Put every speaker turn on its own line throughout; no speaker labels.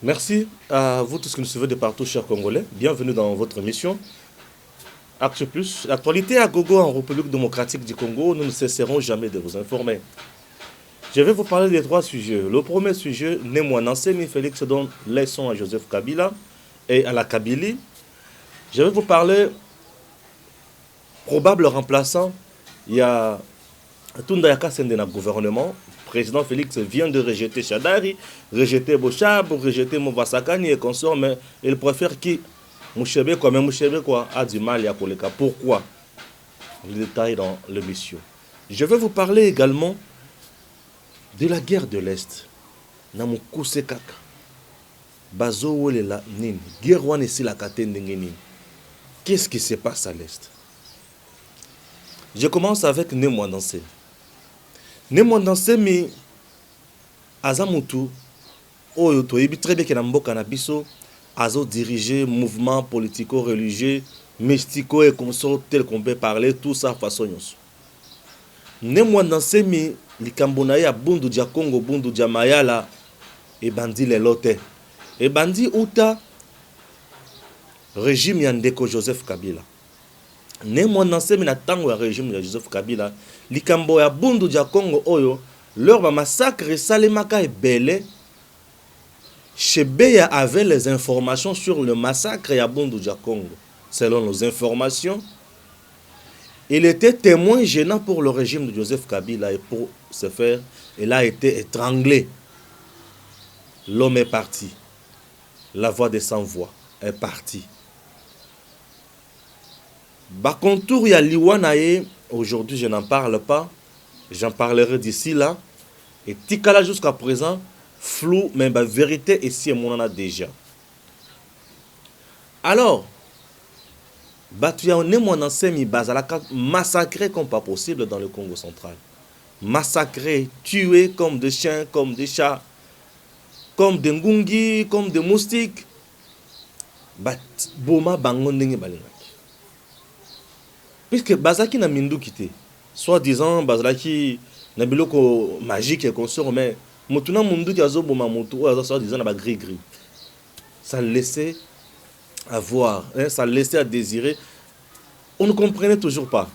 Merci à vous tous qui nous suivez de partout, chers Congolais. Bienvenue dans votre émission Acte Plus. L'actualité à gogo en République démocratique du Congo, nous ne cesserons jamais de vous informer. Je vais vous parler des trois sujets. Le premier sujet, Némoa Nansemi Félix donne leçon à Joseph Kabila et à la Kabylie. Je vais vous parler probable remplaçant. Il y a Tunda Yakasende dans le gouvernement. Le président Félix vient de rejeter Chadari, rejeter Bochab, rejeter Mouvasakani et consorts, mais il préfère qui Mouchebe, quoi, mais Mouchebe quoi, a du mal à Koleka. Pourquoi? Le détail dans l'émission. Je vais vous parler également de la guerre de l'Est. Namukuse Kaka. Bazo Wolela Nin. Guerre wane si la katende nini. Qu'est-ce qui se passe à l'Est? Je commence avec Némoa Nansemi. Némoa Nansemi Azamutu oyo toyebi très bien que na mboka na biso azo diriger mouvement politico-religieux, mystico et consort tel qu'on peut parler tout ça façon nyonso. Némoa Nansemi likambo na ye ya bundu dia Congo bundu dia Mayala ebandi lelo te. Ebandi uta régime ya ndeko Joseph Kabila. Némoa Nansemi na tango ya régime ya Joseph Kabila likambo ya bundu dia Congo oyo leur ba massacre salemaka ebele. Chebeya avait les informations sur le massacre ya bundu dia Congo. Selon nos informations, il était témoin gênant pour le régime de Joseph Kabila et pour ce faire, il a été étranglé. L'homme est parti. La voix des sans-voix est partie. Bakontour ya Liwanaye, aujourd'hui je n'en parle pas, j'en parlerai d'ici là. Et Tikala jusqu'à présent, flou, mais la vérité ici, on en a déjà. Alors, Batuya Némoa Nansemi Bazalaka massacré comme pas possible dans le Congo central. Massacré, tué comme des chiens, comme des chats, comme des ngungi, comme des moustiques. Boma bango ndenge balingaki. Puisque Bazaki na mindu kité, soi-disant Bazalaki na biloko magique et consort, mais mutuna mundu ki azo boma mutu azo soi-disant na ba gris gris. Ça laissait à voir, hein, ça laissait à désirer. On ne comprenait toujours pas.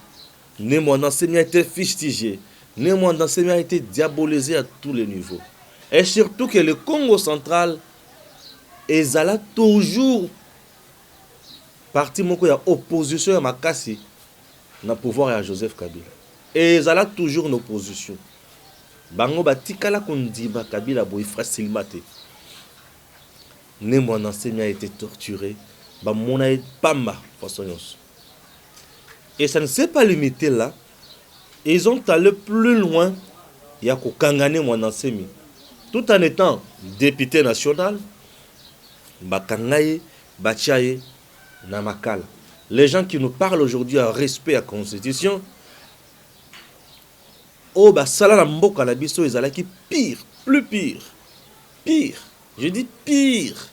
Némoa Nansemi a été fustigé. Némoa Nansemi a été diabolisé à tous les niveaux. Et surtout que le Congo central est toujours parti moko ya opposition ya makasi na pouvoir ya Joseph Kabila. Et ils ont toujours une opposition. Bango batikala kondiba Kabila boy facilement te. Némoa Nansemi a été torturé. Bamona pamba façon yonso. Et ça ne s'est pas limité là. Ils ont allé plus loin. Il y a Kokanga Némoa Nansemi. Tout en étant député national, Bakangaye, Bachaye, Namakala. Les gens qui nous parlent aujourd'hui en respect à la Constitution, oh, bah, ça là, mboka na biso, ils allaient qui pire, plus pire. Pire. Je dis pire.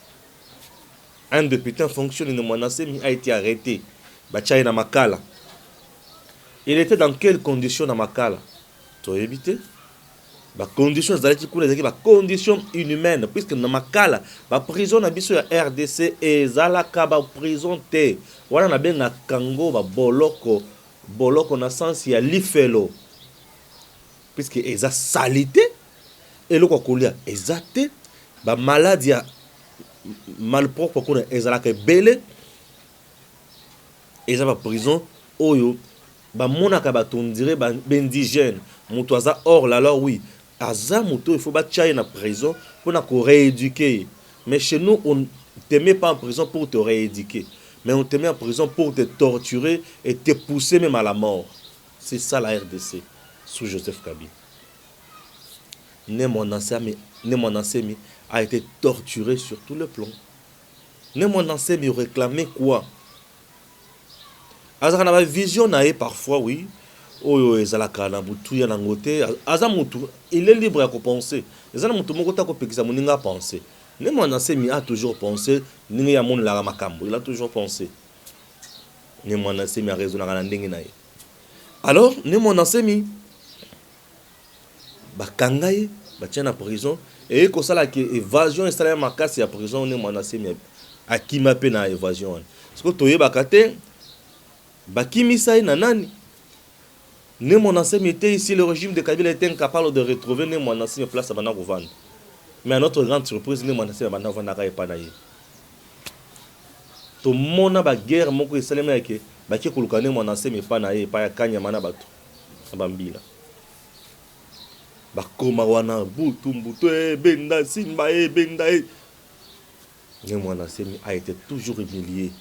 Un député en fonction de Némoa Nansemi a été arrêté. Bachaye Namakala. Il était dans quelles conditions Namakala? Tu as évité? Bah, conditions, conditions inhumaines. Puisque Namakala, la prison na biso ya RDC et Zalaka, ba prison te. Voilà na ben na Kango, ba boloko. Boloko na sens ya lifelo. Puisque eza salité. Et le kokolia, eza te. Ba maladie malpropre qu'on a ezalaka belé. Eza ba prison oyo. Ba monaka ba tondire ba indigène. Mutu aza hors la loi, oui. Aza mutu il faut ba tchaye na prison pour na ko rééduquer. Mais chez nous on te met pas en prison pour te rééduquer, mais on te met en prison pour te torturer et te pousser même à la mort. C'est ça la RDC sous Joseph Kabila. Némoa Nansemi a été torturé sur tout le plan. Némoa Nansemi réclamait quoi? Azaka na vision nae parfois oui. Oyo ezalaka na butu ya nangote. Azamutu il est libre à penser. Ezana mutu moko ta ko pekisa moninga penser. Némoa Nansemi a toujours pensé ninga ya moni la makambo. Il a toujours pensé. Némoa Nansemi a raison na ndenge nae. Alors Némoa Nansemi bakangaye batien na prison et ko sala ki évasion et sala makasi ya prison ne mwana semi akima pe na évasion parce que toyeba kate bakimisa na nani ne mwana semi était ici le régime de Kabila était incapable de retrouver ne mwana semi place bana ko vendre mais à notre grande surprise ne mwana semi bana vanda ka epana ye to mona ba guerre moko esalema yake baki kuluka ne mwana semi epana ye pa ya kanya mana bato bambila bakoma wana butu benda simba benda ne mwana semi a été toujours humilié,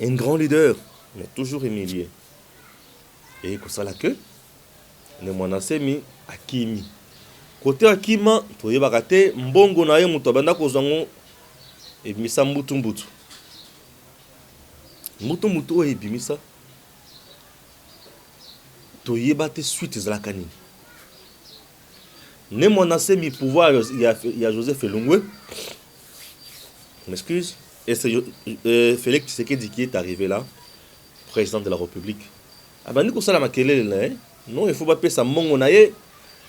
un grand leader mais toujours humilié et que ça la que ne mwana semi akimi côté akima toyeba kate mbongo na ye muto banda kozango ebimisa mbutu oyo ebimisa toyeba te suite ezalaka nini ne mwana semi pouvoir ya Joseph Elungwe m'excuse et c'est Félix Tshisekedi qui est arrivé là président de la République abandi kosala makelele na non il faut pas payer sa mbongo na ye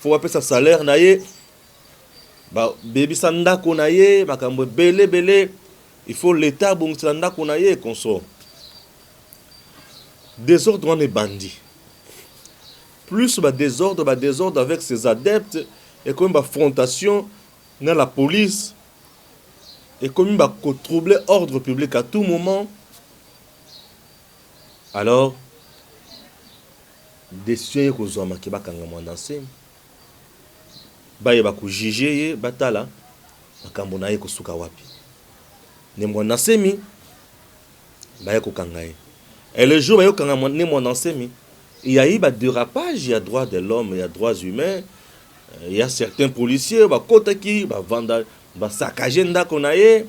faut pas payer sa salaire na ye ba bebisa ndako na ye makambo belé il faut l'état bongisa ndako na ye consort désordre on est bandit plus désordre avec ses adeptes et comme confrontation dans la police et comme troubler ordre public à tout moment alors décision ko zoma ki bakanga mwana nsemi baye bakujuger ye batala makambo na ye kosuka wapi ne mwana nsemi baye kokanga ye et le jour baye kokanga mwana nsemi il y a eu des dérapages, il y a droits de l'homme, il y a droits humains, il y a certains policiers, qui saccagé ndako na ye,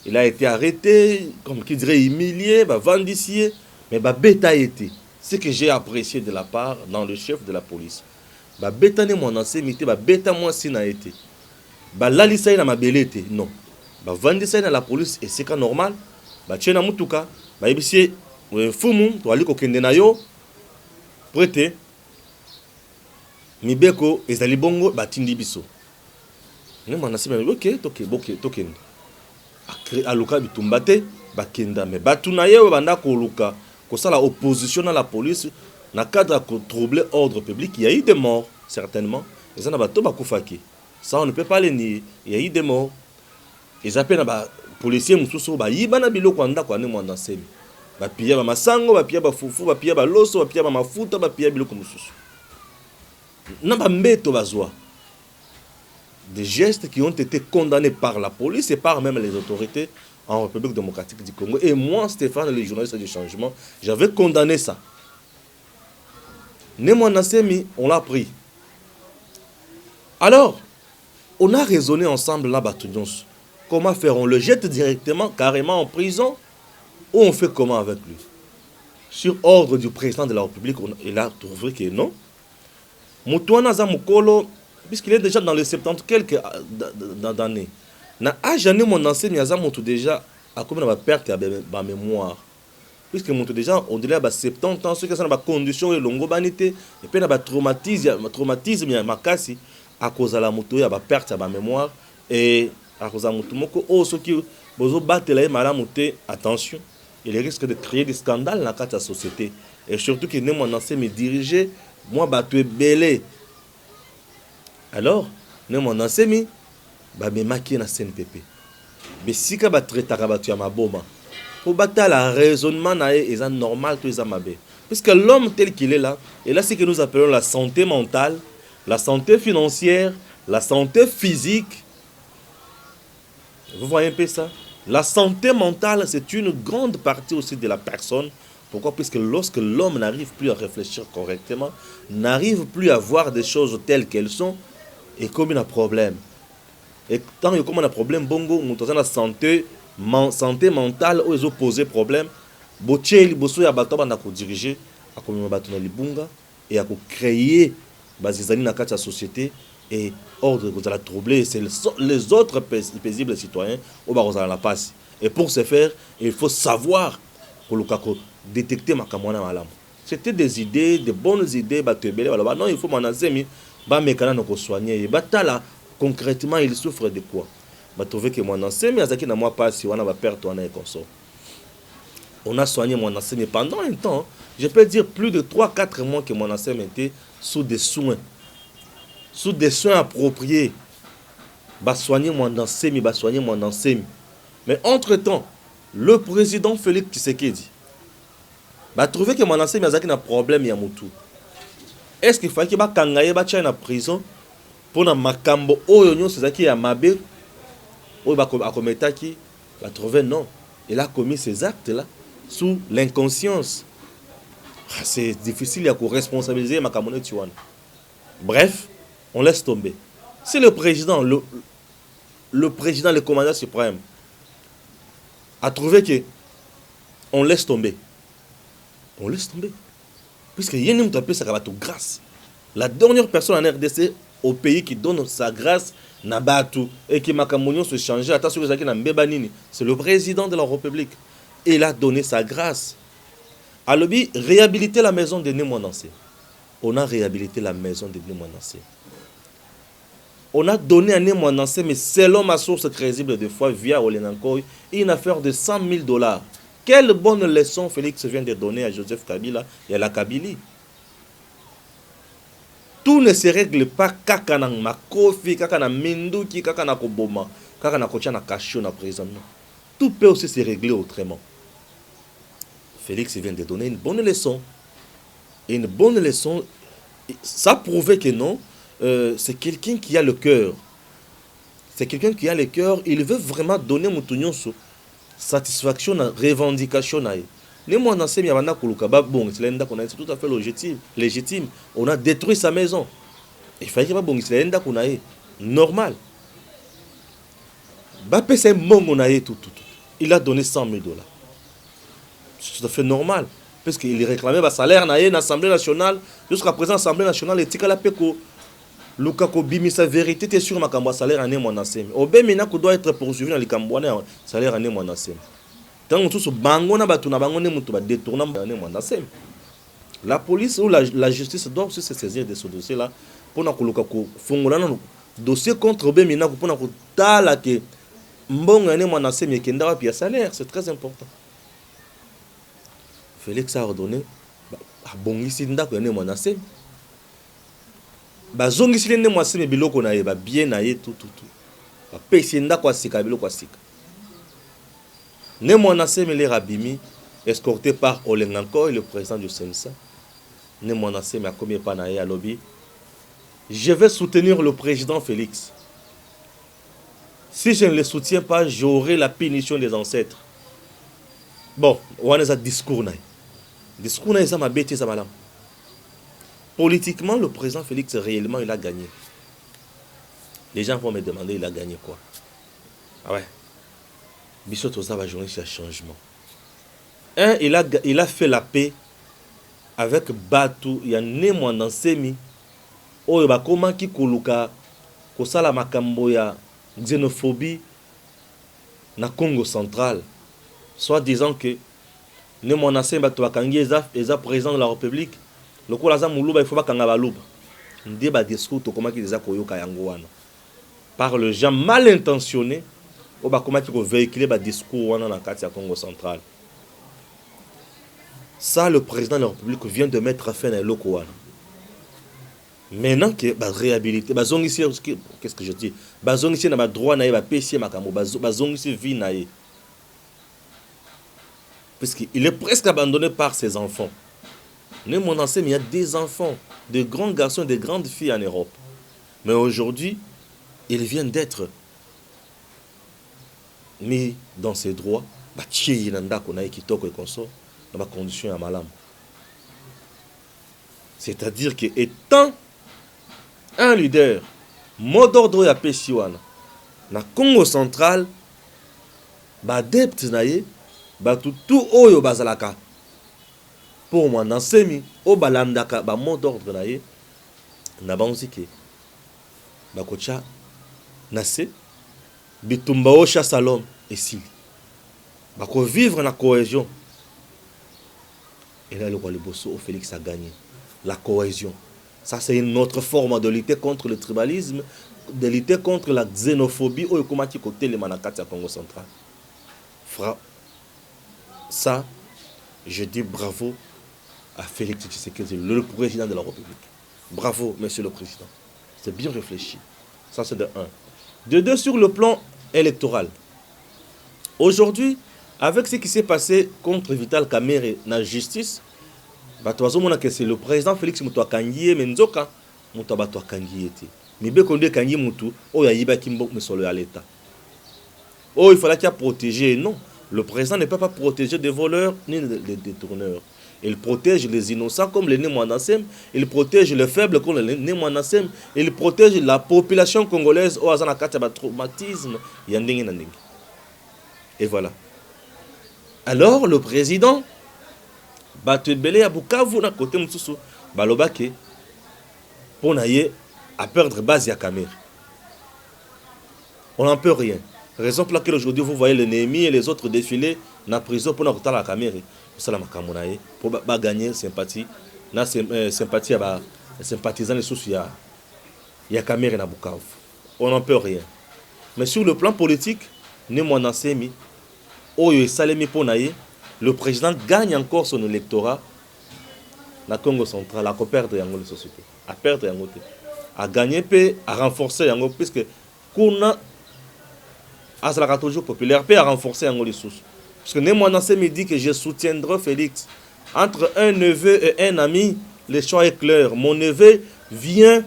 il a été arrêté, comme qui dirait humilié, vandicié, mais bêta été. Ce que j'ai apprécié de la part dans le chef de la police. Bêta ne mon ancien mité, bêta moi si na été. Lalisa na mabele été, non. Vandisa na la police et c'est quand normal. Tchena mutuka, ibisi fumu, to ali ko kende na yo. Prêté mibeko ezali bongo batindi biso ne mwana sima OK token aluka bitumbate bakenda me batuna yewe banda ko luka ko sala opposition à la police na cadre ko troubler ordre public. Il y a eu des morts certainement et ça na bato bakufaki ça on ne peut pas le nier. Il y a eu des morts et appellent na ba policier mususu ba yibana biloko anda ko ne mwana semi bapia ba masango bapia ba fufu bapia ba loso bapia ba mafuta bapia biloko mususu na ba mbeto bazwa des gestes qui ont été condamnés par la police et par même les autorités en République démocratique du Congo. Et moi, Stéphane, le journaliste du changement, j'avais condamné ça. Némona Semi, on l'a pris. Alors, on a raisonné ensemble là-bas. Comment faire? On le jette directement, carrément en prison? Ou on fait comment avec lui? Sur ordre du président de la République, il a trouvé que non. Moutouana Zamukolo, puisqu'il est déjà dans les 70 quelques années, n'a jamais mon enseigne Yazamoto déjà à combien de perte de mémoire. Puisque monte déjà au-delà de 70 ans, ceux qui sont dans les conditions de longue banité, et puis dans le traumatisme, il y a makasi à cause de la moto, il y a perte de mémoire, et à cause de la moto, ceux qui ont battu la malamoté, attention, il risque de créer des scandales dans la société. Et surtout que mon ancien me dirigeait, moi, tu es belé. Alors, mon ancien me maquille dans la CNPP. Mais si tu as traité à boma, pour battre le raisonnement, c'est normal, tout est mabé. Puisque l'homme tel qu'il est là, et là, c'est ce que nous appelons la santé mentale, la santé financière, la santé physique. Vous voyez un peu ça? La santé mentale, c'est une grande partie aussi de la personne. Pourquoi? Puisque lorsque l'homme n'arrive plus à réfléchir correctement, n'arrive plus à voir des choses telles qu'elles sont, et comme il a un problème. Et tant que comme on a un problème, bongo, nous avons la santé mentale, où ils ont posé problème. Boché, bosso ya bato bana ko diriger, à comme bato na libunga et à créer bazizani na kati société et ordre que vous allez troubler, c'est les autres paisibles citoyens au bar la passe. Et pour ce faire, il faut savoir que détecter ma kamwana malam. C'était des idées, des bonnes idées, non, il faut m'en ba mekana na ko soigner ba tala concrètement il souffre de quoi. Ba trouver que mon ancien mais azaki na moi pas si wana ba perte wana et consort. On a soigné mon ancien mais pendant un temps, je peux dire plus de 3-4 mois que mon ancien était sous des soins appropriés. Ba soigner mon ancien mais entre-temps, le président Félix Tshisekedi va trouver que mon ancien Miyazaki a un problème ya mutu. Est-ce qu'il fallait qu'il va kangaye ba tchana prison pour na makambo oyo nyo sezaki ya mabe oyo ba kometaki va trouver non. Il a commis ces actes là sous l'inconscience. C'est difficile à responsabiliser makambo tuan. Bref, on laisse tomber. Si le président le président le commandant suprême a trouvé que on laisse tomber. On laisse tomber. Puisque il y a une grâce. La dernière personne en RDC au pays qui donne sa grâce n'a pas tout et qui m'a se changer. C'est le président de la République. Et il a donné sa grâce. À l'objet, réhabiliter la maison de Némonancé. On a réhabilité la maison de Némonancé. On a donné à Némonancé, mais selon ma source crédible de foi via Olenankoy, une affaire de $100,000. Quelle bonne leçon Félix vient de donner à Joseph Kabila et à la Kabylie. Tout ne se règle pas kakana makofi, kakana minduki, kakana koboma, kakana kochana kasho na prison. Tout peut aussi se régler autrement. Félix vient de donner une bonne leçon. Et une bonne leçon, ça prouvait que non, c'est quelqu'un qui a le cœur. C'est quelqu'un qui a le cœur, il veut vraiment donner Moutounionso satisfaction, revendication. C'est tout à fait légitime. On a détruit sa maison. Il fallait qu'il y ait normal. Il a donné $100,000. C'est tout à fait normal. Parce qu'il réclamait un salaire dans l'Assemblée nationale. Jusqu'à présent, l'Assemblée nationale est tika la peko. Lukako bimi sa vérité est sur ma kamba salaire année mon asem. Obemina ko doit être poursuivi dans les kambouane salaire année mon asem. Tant tout ce bango na batu na bango ne mutu ba détourner année mon asem. La police ou la justice doit aussi se saisir de ce dossier là pour na ko lukako fongola na dossier contre Obemina ko na ko tala ke mbongo année mon asem ekenda wa pia salaire, c'est très important. Félix a ordonné bongisi ndako année mon asem. Bazongisi lende mwasi me biloko na ye ba bien na ye tout ba pesi ndako asika biloko asika ne mwana seme le rabimi escorté par Olenganko, le président du CNSA. Ne mwana seme a commis pas na ye à lobby. Je vais soutenir le président Félix. Si je ne le soutiens pas, j'aurai la punition des ancêtres. Bon, on a un discours na. Discours na ça m'a bêté ça malam. Politiquement, le président Félix, réellement, il a gagné. Les gens vont me demander, il a gagné quoi? Ah ouais. Bissot Ozawa journée, c'est un changement. Un, il a fait la paix avec Batu. Il y a né mon ensemi. Oh, il va comment qui koluka kosala makambo ya xénophobie na Congo central. Soit disant que né mon ensemi Batu Bakangi est président de la République. Le coup là, Moulouba, il faut pas kanga balouba. Ndé ba discours to comment qui les a koyoka yango wana. Par le gens mal intentionnés, au ba comment qui ko véhiculer ba discours wana na kati ya Congo central. Ça, le président de la République vient de mettre fin à l'oko wana. Maintenant que ba réhabiliter, ba zongisi qu'est-ce que je dis? Ba zongisi na ba droit na ye ba PC makambo, ba zongisi vie na ye. Parce qu'il est presque abandonné par ses enfants. Mon ancien, il y a des enfants, de grands garçons, de grandes filles en Europe. Mais aujourd'hui, ils viennent d'être mis dans ses droits. C'est-à-dire qu'étant un leader, mot d'ordre à Pessiwana, na Congo central, adepte naye, tout oyo bazalaka. Pour moi, dans semi, au balandaka, ba mot d'ordre naye, na banzike, ba kocha, nase, bitumba osha salom, et si, ba ko vivre na cohésion. Et là, le roi Liboso, Félix a gagné la cohésion. Ça, c'est une autre forme de lutter contre le tribalisme, de lutter contre la xénophobie au Yokomaki côté les Manakati à Congo central. Ça, je dis bravo à Félix Tshisekedi, le président de la République. Bravo, monsieur le président. C'est bien réfléchi. Ça, c'est de un. De deux, sur le plan électoral. Aujourd'hui, avec ce qui s'est passé contre Vital Kamerhe dans la justice, c'est le président Félix Moutoakangi Menzoka, Moutoakangi était. Mais bien qu'on ait Kangi Moutou, oh, il y a Kimbo, mais sur l'État. Oh, il fallait qu'il y ait protégé. Non, le président ne peut pas protéger des voleurs ni des détourneurs. Il protège les innocents comme les Némoanassem. Il protège les faibles comme les Némoanassem. Il protège la population congolaise au hasard de traumatisme. Et voilà. Alors, le président, Batebele à Bukavu, na côté Moussou, Balobake, pour n'ailler à perdre base à Kamerhe. On n'en peut rien. Raison pour laquelle aujourd'hui vous voyez l'ennemi et les autres défiler dans la prison pour nous la Kamerhe. Pour gagner sympathie, na sympathie à sympathisants les soucis il y a Kamerhe na Bukavu. On n'en peut rien. Mais sur le plan politique, Némoanassemi, Oyo Salemi Ponaye, le président gagne encore son électorat dans le Congo central, à perdre la société, à perdre la société, à gagner, à renforcer, puisque Kuna a toujours populaire, à renforcer les sources. Parce que Némoanassé me dit que je soutiendrai Félix. Entre un neveu et un ami, le choix est clair. Mon neveu vient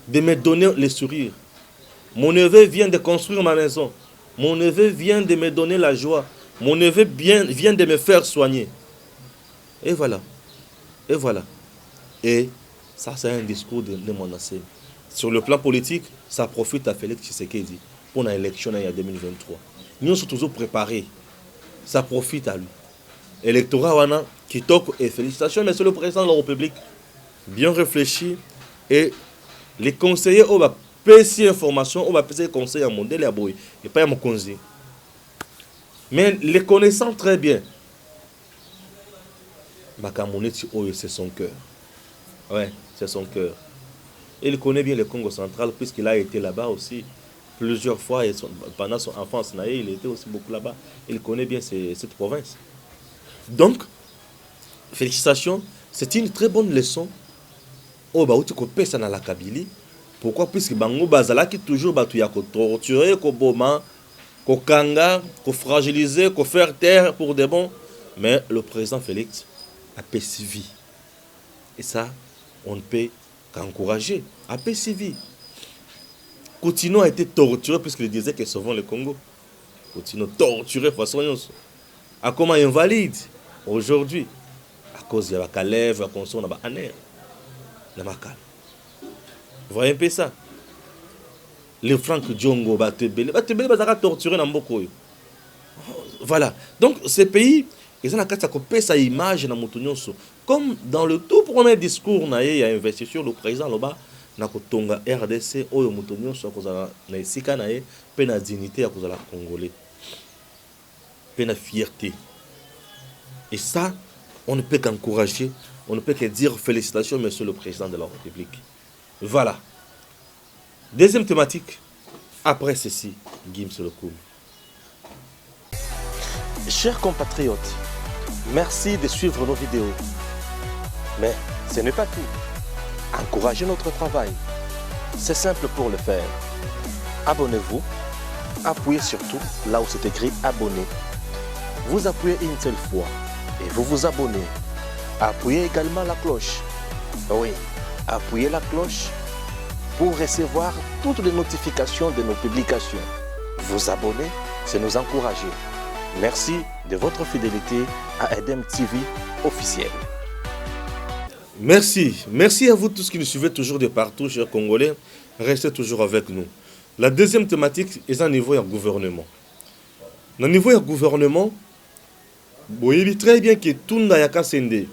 de me donner le sourire. Mon neveu vient de construire ma maison. Mon neveu vient de me donner la joie. Mon neveu vient de me faire soigner. Et voilà. Et voilà. Et ça, c'est un discours de Némoanassé. Sur le plan politique, ça profite à Félix Tshisekedi pour l'élection en 2023. Nous sommes toujours préparés. Ça profite à lui. Électorat wana kitoko et félicitations, monsieur le président de la République. Bien réfléchi. Et les conseillers ont PC information, on va PC conseil à mon délai à boy. Et pas à mon conseil. Mais les connaissant très bien, c'est son cœur. Ouais, c'est son cœur. Il connaît bien le Congo central puisqu'il a été là-bas aussi plusieurs fois. Et pendant son enfance, il était aussi beaucoup là-bas. Il connaît bien cette province. Donc, félicitations. C'est une très bonne leçon. Oh, bah, tu coupes ça dans la Kabylie. Pourquoi? Puisque Bango Bazala qui toujours battu à torturer, ko boma, ko kanga, ko fragiliser, ko faire taire pour des bons. Mais le président Félix a persévéré. Et ça, on ne peut qu'encourager. A persévéré. Coutinho a été torturé puisqu'il disait que souvent le Congo. Coutinho torturé de façon. A comment invalide aujourd'hui à cause de la Calève, à cause de la Aner, la Makal. Vous voyez un peu ça. Les Franck Djongo, Batebele va torturer dans beaucoup. Voilà. Donc, ces pays, ils ont la carte à copier sa image dans Moutounyoso. Comme dans le tout premier discours, il y a investi sur le président là-bas, dans le RDC, Oyo Moutounyoso, dans la dignité, dans la Congolais. La fierté. Et ça, on ne peut qu'encourager, on ne peut que dire félicitations, monsieur le président de la République. Voilà. Deuxième thématique. Après ceci, Gims le coup.
Chers compatriotes, merci de suivre nos vidéos. Mais ce n'est pas tout. Encouragez notre travail. C'est simple pour le faire. Abonnez-vous. Appuyez surtout là où c'est écrit abonner. Vous appuyez une seule fois et vous vous abonnez. Appuyez également la cloche. Oui. Appuyez la cloche pour recevoir toutes les notifications de nos publications. Vous abonner, c'est nous encourager. Merci de votre fidélité à Edem TV officiel.
Merci. Merci à vous tous qui nous suivez toujours de partout, chers Congolais. Restez toujours avec nous. La deuxième thématique est au niveau du gouvernement. Au niveau du gouvernement, vous voyez très bien que Tunda Yakasende,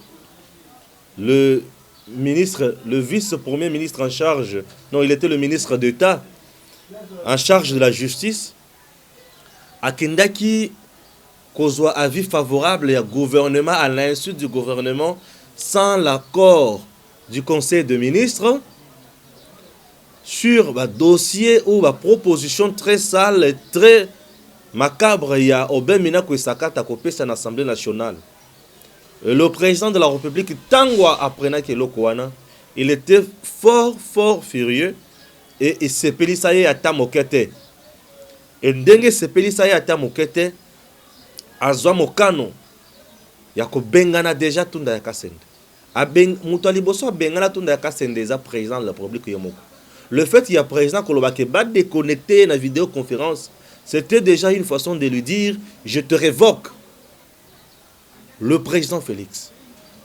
le vice-premier ministre en charge, non, il était le ministre d'État en charge de la justice, à Kendaki, qu'on soit avis favorable au gouvernement, à l'insu du gouvernement, sans l'accord du Conseil des ministres sur un dossier ou une proposition très sale et très macabre. Il y a Obemina Kouissakata à l'Assemblée nationale. Et le président de la République, Tangwa Aprena Kelokoana, il était fort furieux et il s'est pélissaillé à Tamokete. Et Ndenge s'est pélissaillé à Tamokete, Azwa Mokano, Yako Bengana déjà Tunda Yakasende. Moutaliboso Bengana Tunda Yakasende, déjà président de la République Yomoko. Le fait qu'il y a président Kolobake bat déconnecté dans la vidéoconférence, c'était déjà une façon de lui dire je te révoque. Le président Félix.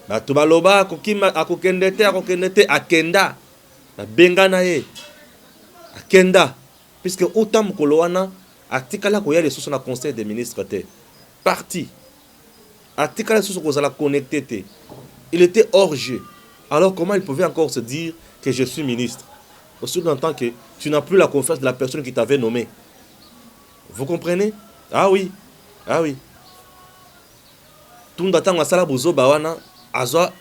Batubaloba akokendete akenda. Benganaye. Akenda. Puisque autant Koloana, atikala koya les sous na conseil des ministres te. Parti. Atikala sous ko la connecté te. Il était hors jeu. Alors comment il pouvait encore se dire que je suis ministre? Aussi longtemps que tu n'as plus la confiance de la personne qui t'avait nommé. Vous comprenez? Ah oui. Ah oui. Tunda tanga sala bozo bawana azwa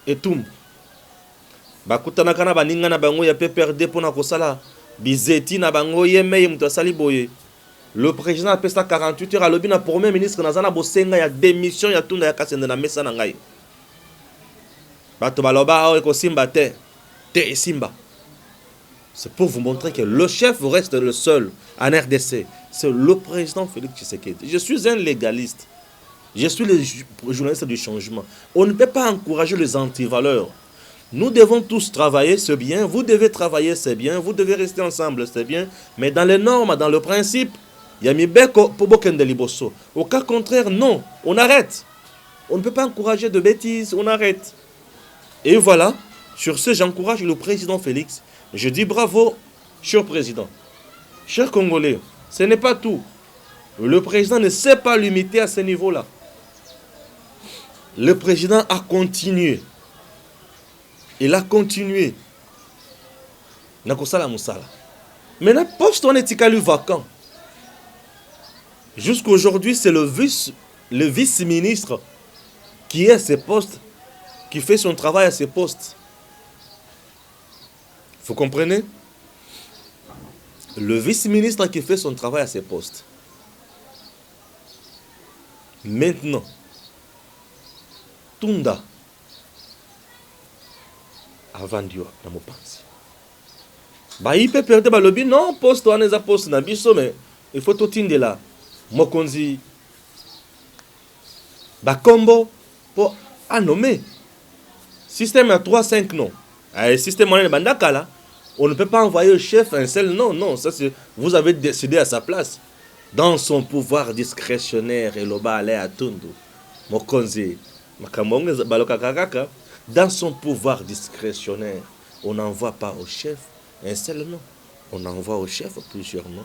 etum. Bakutana kana baninga na bango ya PPRD pona kosala bizeti na bango yeme muto sali boye. Le président appelle ça 48 heures à l'obina premier ministre nazana bosenga ya démission ya tunda ya kasende na mesa na ngai. Bato baloba o ko simba te simba. C'est pour vous montrer que le chef reste le seul en RDC. C'est le président Félix Tshisekedi. Je suis un légaliste. Je suis le journaliste du changement. On ne peut pas encourager les antivaleurs. Nous devons tous travailler, c'est bien. Vous devez travailler, c'est bien. Vous devez rester ensemble, c'est bien. Mais dans les normes, dans le principe, il y a Mibeko Pobokende Liboso. Au cas contraire, non. On arrête. On ne peut pas encourager de bêtises. On arrête. Et voilà. Sur ce, j'encourage le président Félix. Je dis bravo, cher président. Chers Congolais, ce n'est pas tout. Le président ne s'est pas limité à ce niveau-là. Le président a continué. Il a continué. Nakosala Moussala. Maintenant, poste on est vacant. Jusqu'aujourd'hui, c'est le vice-ministre qui est à ce poste, qui fait son travail à ce poste. Vous comprenez? Le vice-ministre qui fait son travail à ce poste. Maintenant, Tunda a vendu dans mon pensée. Bah, il peut perdre le lobby. Non, poste, on est à poste, mais il faut tout de là. Mokonzi, bah, combo pour nommer. Système à 3-5 noms. Le système en bandaka là. On ne peut pas envoyer au chef un seul nom. Non, ça c'est vous avez décidé à sa place. Dans son pouvoir discrétionnaire, et loba allait à Tundu. Mokonzi, dans son pouvoir discrétionnaire, on n'envoie pas au chef un seul nom. On envoie au chef plusieurs noms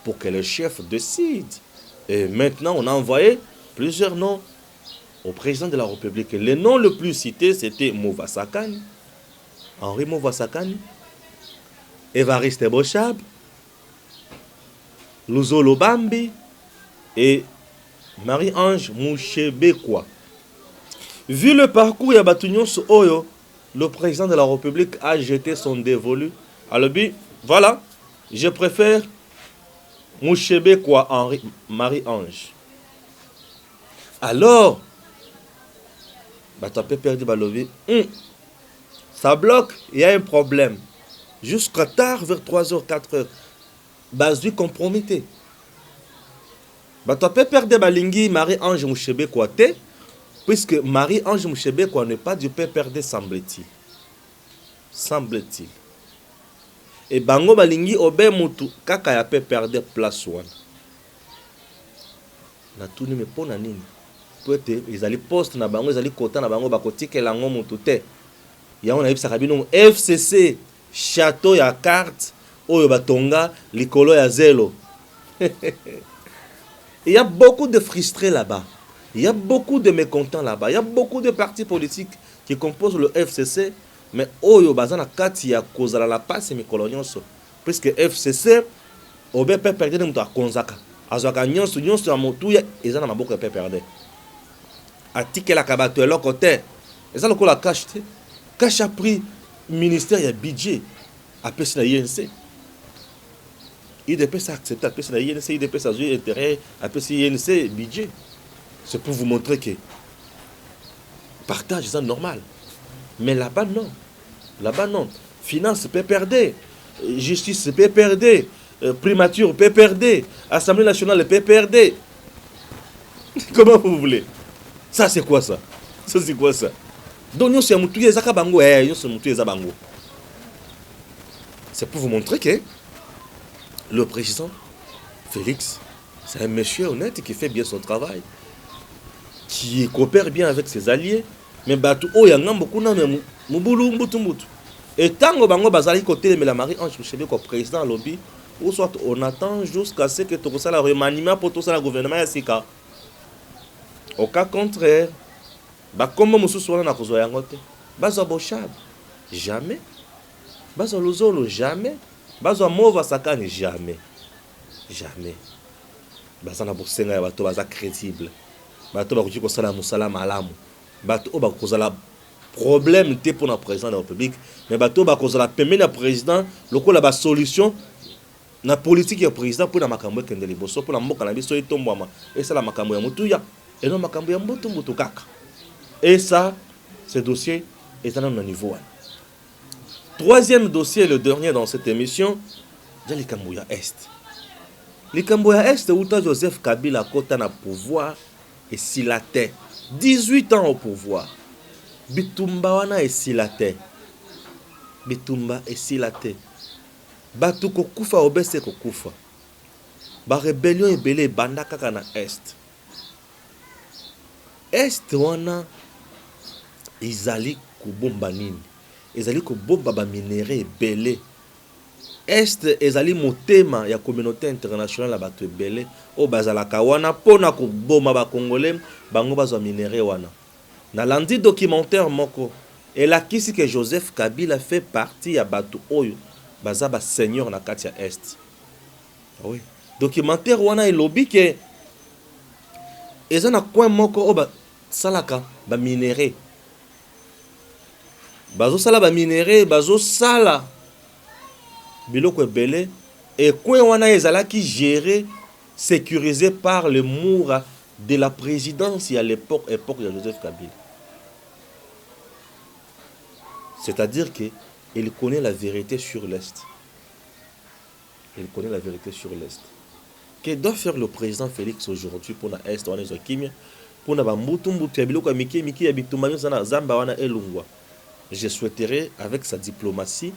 pour que le chef décide. Et maintenant, on a envoyé plusieurs noms au président de la République. Le nom le plus cité, c'était Mouvasakani, Henri Mouvasakani, Évariste Bochab, Luzolo Bambi et Marie-Ange Mouchebekwa. Vu le parcours de Yabatunion Oyo, le président de la République a jeté son dévolu. Alors, voilà, je préfère Mouchebekwa Henri Marie-Ange. Alors, tu peux perdre Balobi. Ça bloque, il y a un problème. Jusqu'à tard, vers 3h, 4h. Bazui comprometté. Tu peux perdre Balingi Marie-Ange Mouchebekwa, puisque Marie-Ange Mouchebekwa n'est pas du père perdre, semble-t-il. Semble-t-il. Et Bango Balingi Obe Moutou, kaka ya peut perdre place one. Na tout ne me pose na nini. Ils allaient poste na bango, ils allaient kota na bango bakotike lango Moutou te. Ya on a eu sakabino FCC château ya carte oyo batonga likolo ya zelo. Il y a beaucoup de frustrés là-bas. Il y a beaucoup de mécontents là-bas. Il y a beaucoup de partis politiques qui composent le FCC. Mais oyo bazana kati ya kozala la passe mikolo nyonso. Puisque FCC obe pe perdre mutu akonzaka. Azwaka nyonso ya motu ya ezana maboko pe perdre. Atikela kabato eloko te. Et ça, le coup, la cache. Cache a pris ministère, il y a budget. Après, c'est la INC. IDP, ça accepté. Après, c'est la INC. IDP, ça a joué intérêt. Après, c'est INC, budget. C'est pour vous montrer que partage, c'est normal. Mais là-bas, non. Là-bas, non. Finance peut perdre. Justice peut perdre. Primature peut perdre. Assemblée nationale peut perdre. Comment vous voulez? Ça, c'est quoi ça? Ça, c'est quoi ça? Donc, nous sommes tous les Akabango. Nous sommes tous les Abango. C'est pour vous montrer que le président Félix, c'est un monsieur honnête qui fait bien son travail, qui coopère bien avec ses alliés. Mais Batou, oh, il y a beaucoup de gens. Et tant que Bango Bazali côté de la Marie Ange Michel comme président lobby, ou soit on attend jusqu'à ce que tout ça la remaniement pour tout ça le gouvernement est sika. Au cas contraire, bah comme monsieur soit na kozo yangote, bazo bochab jamais, bazo lozolo jamais, bazo mova sakani jamais, jamais. Bazo na bosenga ya bato baza crédible, bato bakuti ko sala musala malamu, bato o bakozala problème te pour le président de la République, mais bato bakozala pembe na président lokola ba solution na politique ya président pour na makambo kende liboso pour na mboka na biso etombwama et ça la makambo ya mutuya et non makambo ya mboto kaka. Et ça, ce dossier est à un niveau 1. Troisième dossier, le dernier dans cette émission, c'est le Cambouya Est. Le Cambouya Est, où Joseph Kabila a na pouvoir et Silate. 18 ans au pouvoir. Bitumba wana et Silate. Bitumba et Silate. Batu kokufa obese kokufa. Ba rébellion ebele banda kaka na Est. Est wana ezali kobomba nini? Ezali kobomba ba minéraux ebele. Est ezali motema ya communauté internationale la bato ebele o bazalaka wana pona koboma ba congolais bango bazwa minéraux wana. Na landi documentaire moko elakisi que Joseph Kabila fait partie ya bato oyo baza ba seigneur na kati ya Est. Oui, documentaire wana elobi ke eza na coin moko o ba salaka ba minéraux. Bazo sala ba minéraux, bazo sala biloko ebele et coin wana ezalaki géré, sécurisé par le moura de la présidence à l'époque de Joseph Kabila. C'est-à-dire que il connaît la vérité sur l'Est. Il connaît la vérité sur l'Est. Que doit faire le président Félix aujourd'hui pour la Est wana ezokimia pour na ba mbutu ya biloko ya miki ya bitumbanyo sana zamba wana elungwa. Je souhaiterais avec sa diplomatie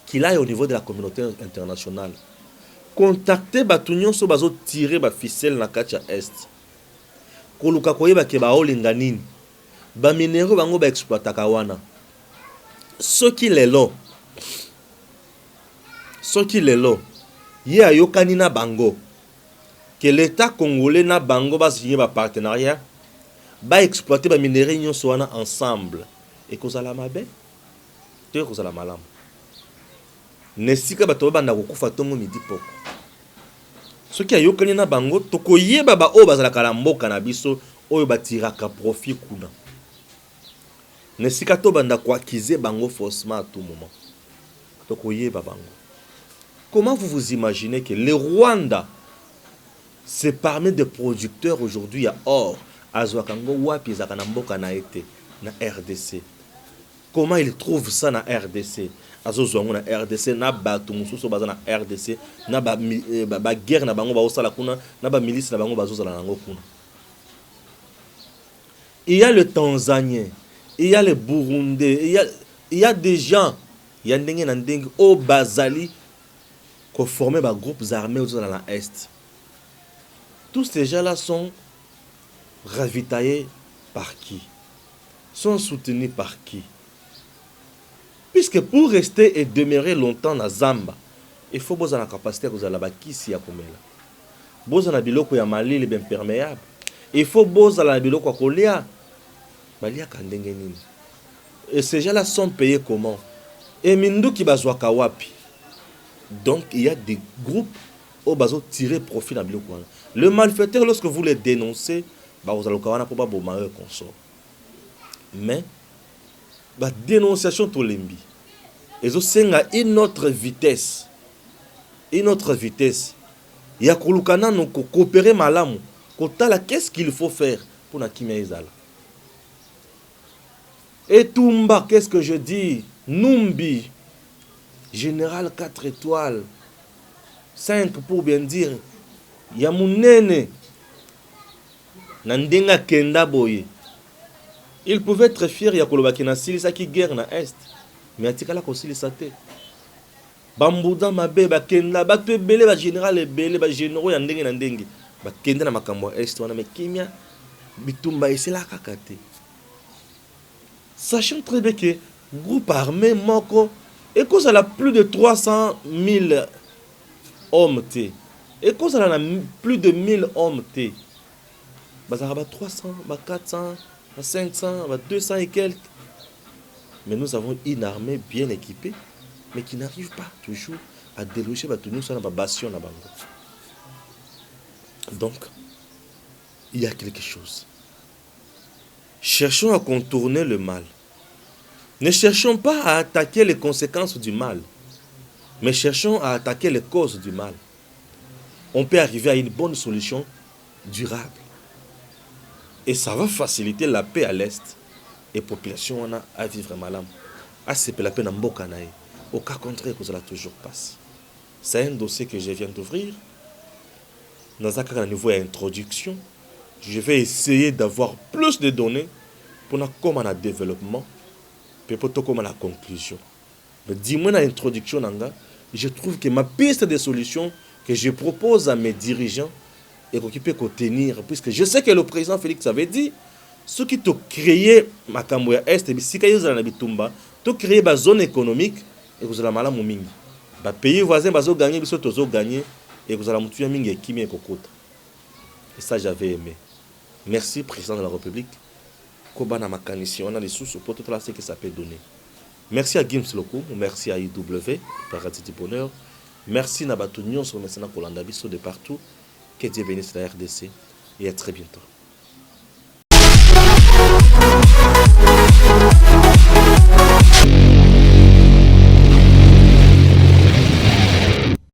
qu'il aille au niveau de la communauté internationale contacter batunyon so bazo tirer ba ficelle na kati ya Est. Koluka koyeba ke ba olinga nini. Ba minéraux bango ba exploitaka wana. Soki lelo ye ayokani na bango que l'état congolais na bango ba signer ba partenariat ba exploiter ba minéraux nyonso wana ensemble et kozala mabe te kozala malamu nesika bato banda kokufa tongo midi poko soki ayokani na bango tokoyeba ba o bazala kala mboka na biso oyo batiraka profit kuna nesika to banda ko accuser bango faussement à tout moment tokoyeba bango. Comment vous imaginez que le Rwanda c'est parmi des producteurs aujourd'hui à or azwakango wapi zakana mboka na été na RDC? Comment ils trouvent ça na RDC? Azozwango na RDC na bato mususu baza na RDC na ba guerre na bango ba osala kuna na ba milice na bango bazozala nango kuna. Il y a le Tanzanien, il y a le Burundais, il y a des gens, il y a ndenge na ndenge au bazali ko former ba groupes armés dans la Est. Tous ces gens-là sont ravitaillés par qui? Sont soutenus par qui? Puisque pour rester et demeurer longtemps na Zamba, il faut avoir la capacité de la bakisi ya komela. Boza na biloko ya malili ben perméable. Il faut boza la biloko kolia. Balia kandenge nini. Et ces gens-là sont payés comment? Et mindu ki bazwa kawapi. Donc il y a des groupes où bazo tirer profit na biloko wana. Le malfaiteur lorsque vous les dénoncez, ba vous allez kawana pour ba boma consort. Mais la dénonciation tolembi et aussi à une autre vitesse. Une autre vitesse. Il y a kolukana no coopérer malamu. Kotala qu'est-ce qu'il faut faire pour na kimia izala. Et Tumba, qu'est-ce que je dis? Numbi, général 4 étoiles, 5 pour bien dire. Yamunene, Nandenga Kenda Boye. Il pouvait être fier, Yakolobaki na silisa qui guerre na Est. Mais atikala ko silisa te. Bambouda mabe ba kenda ba te belé ba général et belé ba généraux ya ndenge na ndenge. Ba kenda na makambo Est wana me kimia bitumba esela kakate. Sachant très bien que le groupe armé Moko, et qu'on a plus de 300 000 hommes, et qu'on a plus de 1000 hommes, ça va 300, 400, 500, 200 et quelques. Mais nous avons une armée bien équipée, mais qui n'arrive pas toujours à déloger nous sur la bastion. Donc, il y a quelque chose. Cherchons à contourner le mal. Ne cherchons pas à attaquer les conséquences du mal, mais cherchons à attaquer les causes du mal. On peut arriver à une bonne solution durable. Et ça va faciliter la paix à l'Est et la population à vivre mal. À ce que la paix n'a pas. Au cas contraire, que cela toujours passe. C'est un dossier que je viens d'ouvrir. Dans un niveau d'introduction, je vais essayer d'avoir plus de données pour comment on développement, puis pour comment la conclusion. Mais dis-moi dans l'introduction, je trouve que ma piste de solution que je propose à mes dirigeants est occupée qu'au tenir, puisque je sais que le président Félix avait dit, ceux qui ont créé ma Camboya Est, et si vous avez Bitumba, tu créé une zone économique et vous avez mal mingi. Les pays voisins ont gagné, ils ont gagné et vous avez mutué mingi et kimi et kokota. Et ça j'avais aimé. Merci président de la République. Kobana makanisi, on a les sources pour tout ce que ça peut donner. Merci à Gims Loko, merci à IW, Paradis du Bonheur. Merci à Batunion sur le Mécénat Kolanda Bisso de partout. Que Dieu bénisse la RDC et à très bientôt.